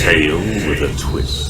tale with a twist.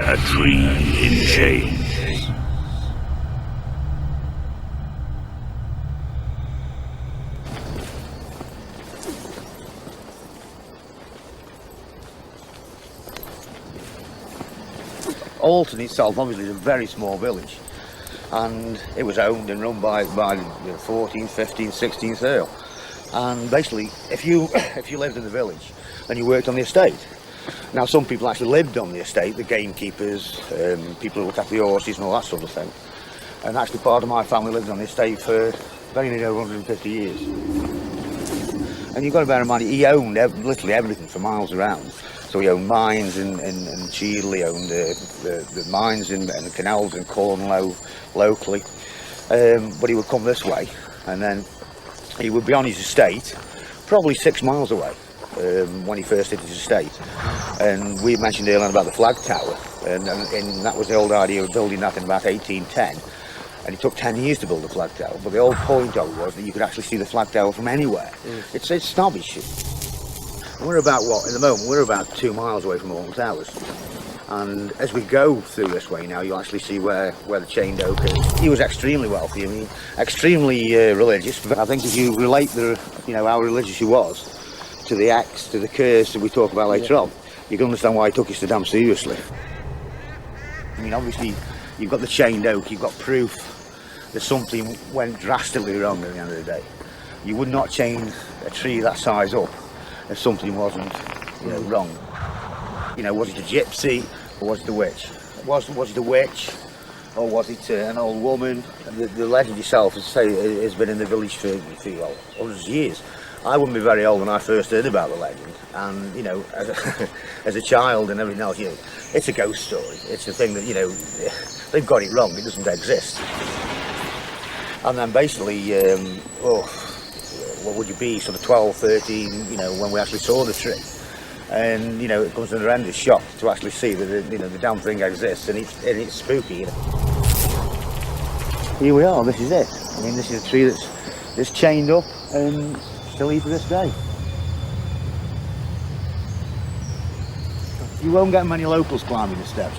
A dream in chains. Alton itself obviously is a very small village, and it was owned and run by the 14th, 15th, 16th Earl. And basically, if you lived in the village and you worked on the estate, now some people actually lived on the estate, the gamekeepers, people who looked after the horses and all that sort of thing. And actually part of my family lived on the estate for very nearly over 150 years. And you've got to bear in mind, he owned literally everything for miles around. So he owned mines in Cheadle, he owned the mines and the canals in Cornlow locally. But he would come this way, and then he would be on his estate, probably 6 miles away, when he first did his estate. And we mentioned earlier about the flag tower, and that was the old idea of building that in about 1810. And it took 10 years to build the flag tower, but the old point of it was that you could actually see the flag tower from anywhere. It's snobbish. We're about, at the moment, we're about 2 miles away from Alton Towers. And as we go through this way now, you'll actually see where the chained oak is. He was extremely wealthy, I mean, extremely religious. I think if you relate how religious he was to the axe, to the curse that we talk about later on, you can understand why he took it so damn seriously. I mean, obviously, you've got the chained oak, you've got proof that something went drastically wrong at the end of the day. You would not chain a tree that size up if something wasn't, wrong. Was it a gypsy or was it a witch? Was it a witch or was it an old woman? The legend itself, as I say, has been in the village for hundreds of years. I wouldn't be very old when I first heard about the legend, and as a child and everything else, it's a ghost story. It's a thing that they've got it wrong. It doesn't exist. And then basically, what would you be, sort of 12, 13, when we actually saw the tree. And, it comes to an horrendous shock to actually see that, the damn thing exists, and it's spooky, Here we are, this is it. I mean, this is a tree that's chained up and still here to this day. You won't get many locals climbing the steps.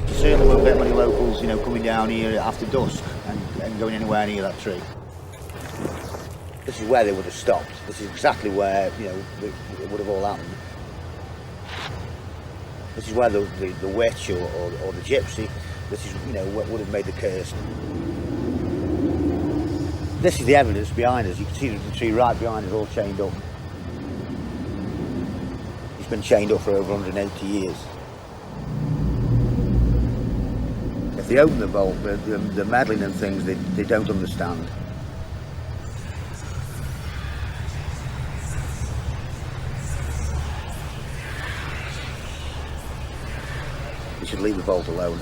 You certainly won't get many locals, coming down here after dusk and going anywhere near that tree. This is where they would have stopped. This is exactly where, it would have all happened. This is where the witch or the gypsy, this is, what would have made the curse. This is the evidence behind us. You can see the tree right behind us all chained up. It's been chained up for over 180 years. If they open the vault, the meddling and things they don't understand. We should leave the vault alone.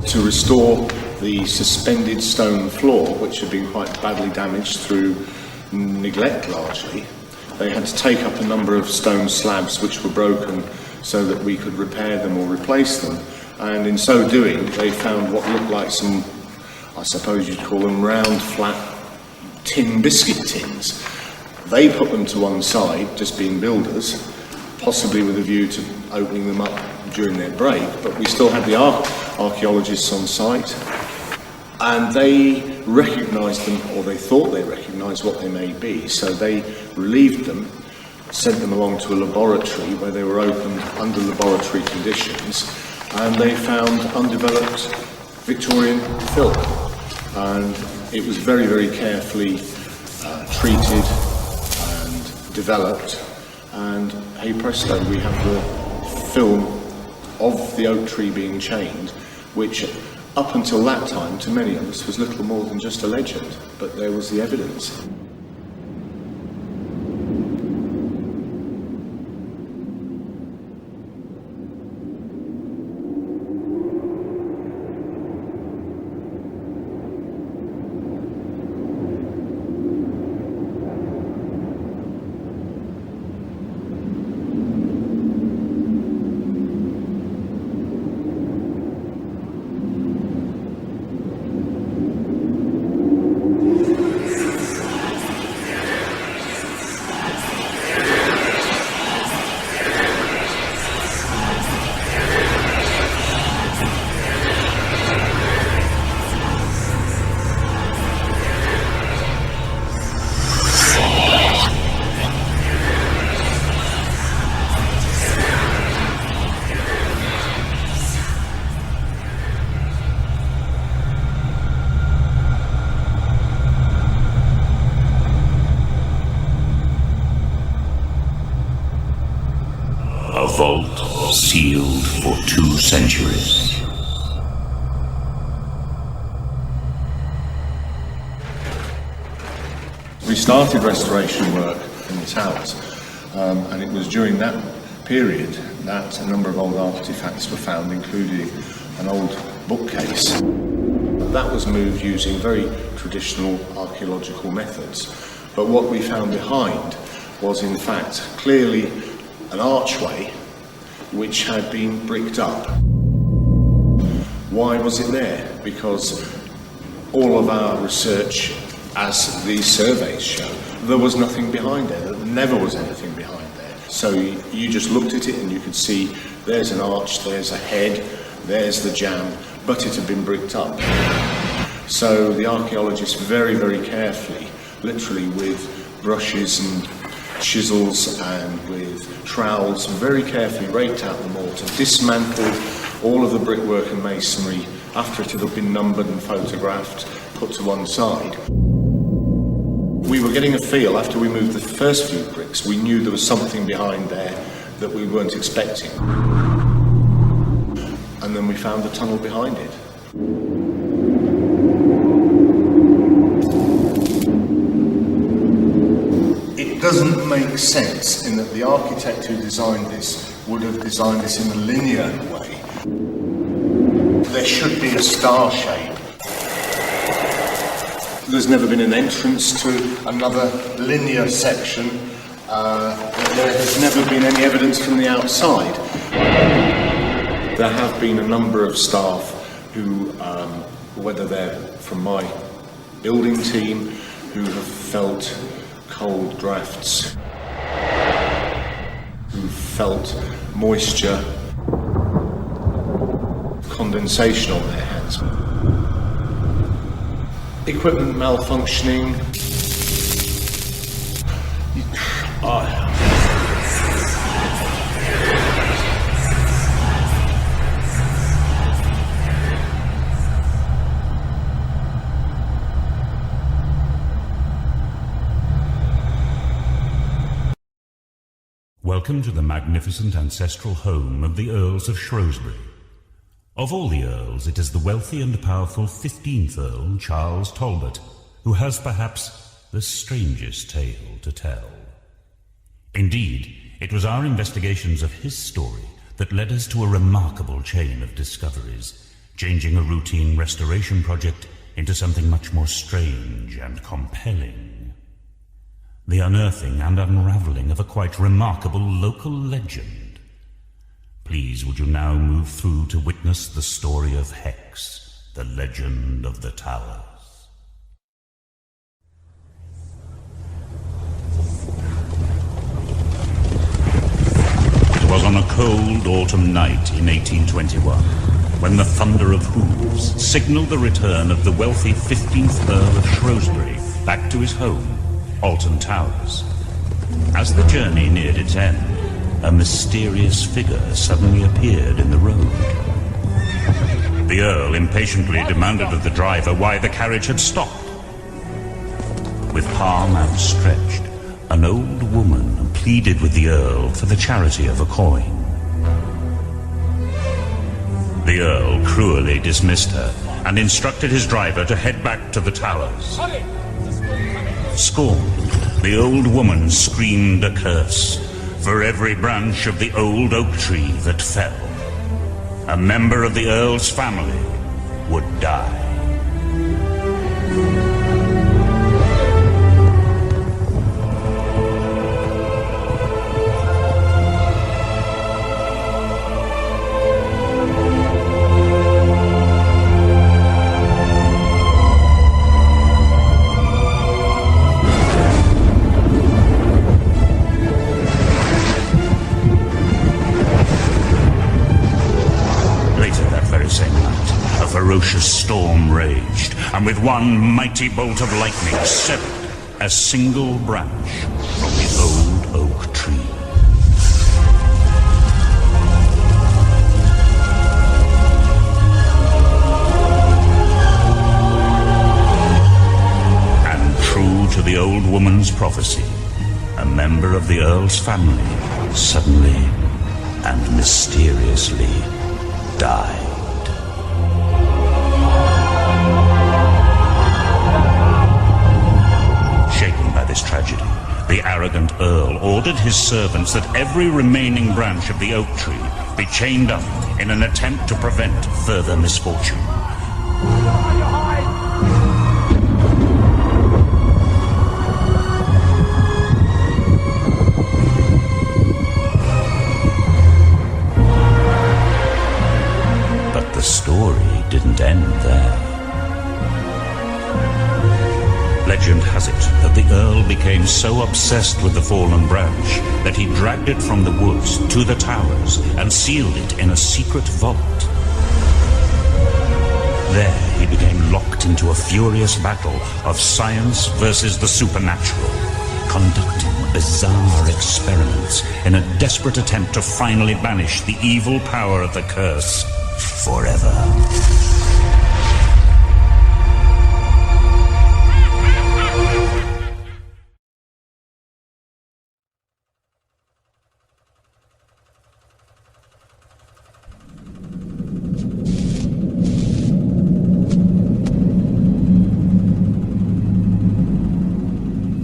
To restore the suspended stone floor, which had been quite badly damaged through neglect largely, they had to take up a number of stone slabs which were broken so that we could repair them or replace them. And in so doing, they found what looked like some, I suppose you'd call them round, flat tin biscuit tins. They put them to one side, just being builders, possibly with a view to opening them up during their break, but we still had the archaeologists on site, and they recognised them, or they thought they recognised what they may be, so they relieved them, sent them along to a laboratory where they were opened under laboratory conditions, and they found undeveloped Victorian filth, and it was very, very carefully treated and developed, and hey presto, we have the film of the oak tree being chained, which up until that time to many of us was little more than just a legend, but there was the evidence. A vault sealed for 2 centuries. We started restoration work in the towers, and it was during that period that a number of old artefacts were found, including an old bookcase. That was moved using very traditional archaeological methods, but what we found behind was in fact clearly an archway which had been bricked up. Why was it there? Because all of our research, as these surveys show, there was nothing behind there. There never was anything behind there. So you just looked at it and you could see there's an arch, there's a head, there's the jamb, but it had been bricked up. So the archaeologists very, very carefully, literally with brushes and chisels and with trowels, very carefully raked out the mortar, dismantled all of the brickwork and masonry after it had been numbered and photographed, put to one side. We were getting a feel after we moved the first few bricks. We knew there was something behind there that we weren't expecting. And then we found the tunnel behind it. It doesn't make sense in that the architect who designed this would have designed this in a linear way. There should be a star shape. There's never been an entrance to another linear section. There has never been any evidence from the outside. There have been a number of staff who, whether they're from my building team, who have felt cold drafts, who felt moisture, condensation on their hands, equipment malfunctioning. Welcome to the magnificent ancestral home of the Earls of Shrewsbury. Of all the Earls, it is the wealthy and powerful 15th Earl, Charles Talbot, who has perhaps the strangest tale to tell. Indeed, it was our investigations of his story that led us to a remarkable chain of discoveries, changing a routine restoration project into something much more strange and compelling. The unearthing and unraveling of a quite remarkable local legend. Please, would you now move through to witness the story of Hex, the legend of the towers. It was on a cold autumn night in 1821, when the thunder of hooves signalled the return of the wealthy 15th Earl of Shrewsbury back to his home, Alton Towers. As the journey neared its end, a mysterious figure suddenly appeared in the road. The Earl impatiently demanded of the driver why the carriage had stopped. With palm outstretched, an old woman pleaded with the Earl for the charity of a coin. The Earl cruelly dismissed her and instructed his driver to head back to the towers. Scorned, the old woman screamed a curse. For every branch of the old oak tree that fell, a member of the Earl's family would die. Ferocious storm raged, and with one mighty bolt of lightning severed a single branch from the old oak tree. And true to the old woman's prophecy, a member of the Earl's family suddenly and mysteriously died. This tragedy, the arrogant Earl ordered his servants that every remaining branch of the oak tree be chained up in an attempt to prevent further misfortune. But the story didn't end there. Legend has it that the Earl became so obsessed with the fallen branch that he dragged it from the woods to the towers and sealed it in a secret vault. There he became locked into a furious battle of science versus the supernatural, conducting bizarre experiments in a desperate attempt to finally banish the evil power of the curse forever.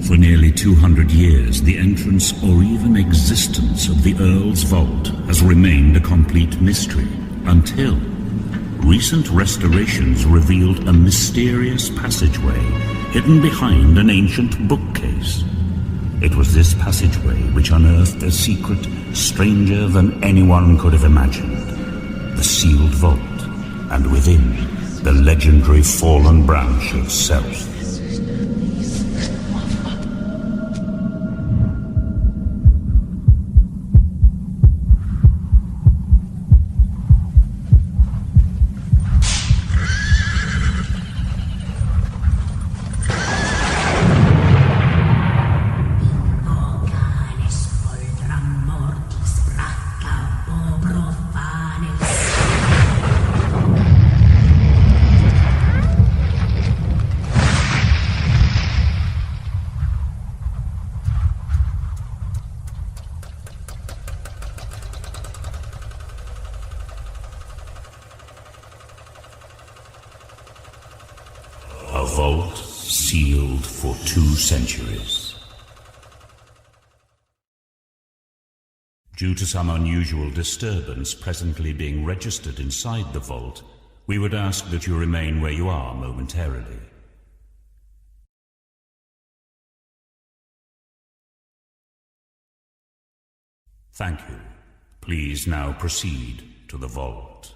For nearly 200 years, the entrance or even existence of the Earl's Vault has remained a complete mystery, until recent restorations revealed a mysterious passageway hidden behind an ancient bookcase. It was this passageway which unearthed a secret stranger than anyone could have imagined. The sealed vault, and within, the legendary fallen branch of Self. A vault sealed for 2 centuries. Due to some unusual disturbance presently being registered inside the vault, we would ask that you remain where you are momentarily. Thank you. Please now proceed to the vault.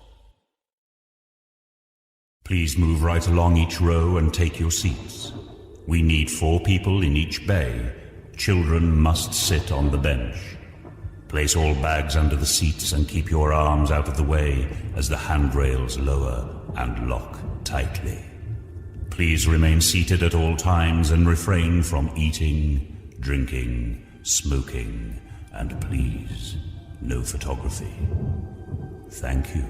Please move right along each row and take your seats. We need 4 people in each bay. Children must sit on the bench. Place all bags under the seats and keep your arms out of the way as the handrails lower and lock tightly. Please remain seated at all times and refrain from eating, drinking, smoking, and please, no photography. Thank you.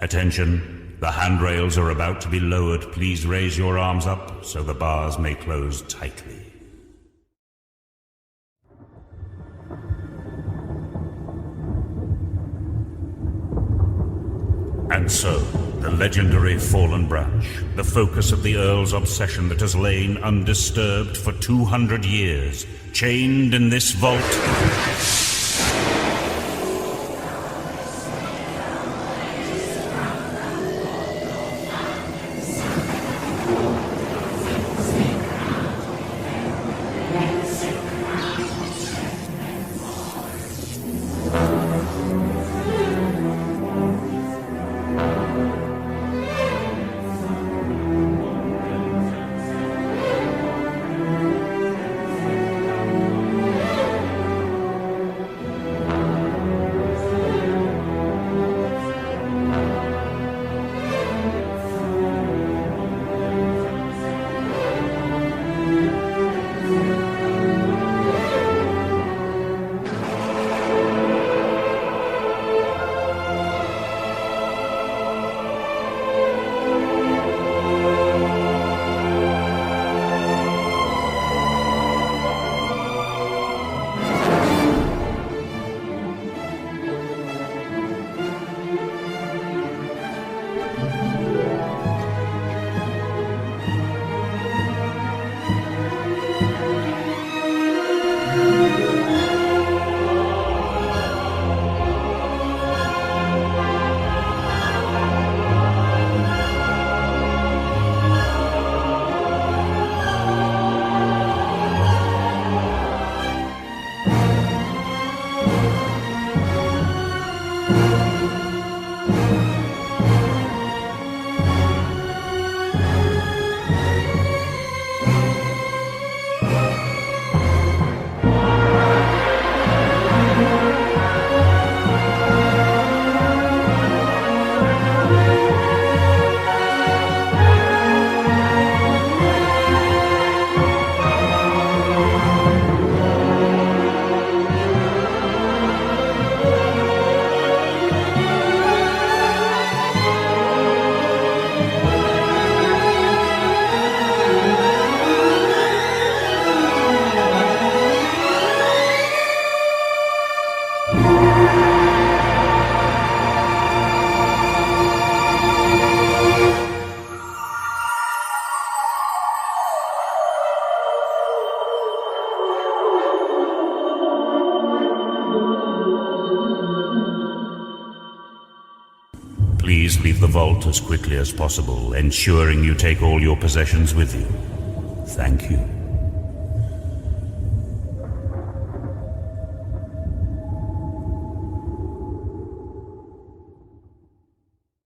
Attention, the handrails are about to be lowered. Please raise your arms up so the bars may close tightly. And so, the legendary fallen branch, the focus of the Earl's obsession that has lain undisturbed for 200 years, chained in this vault. please leave the vault as quickly as possible, ensuring you take all your possessions with you? Thank you.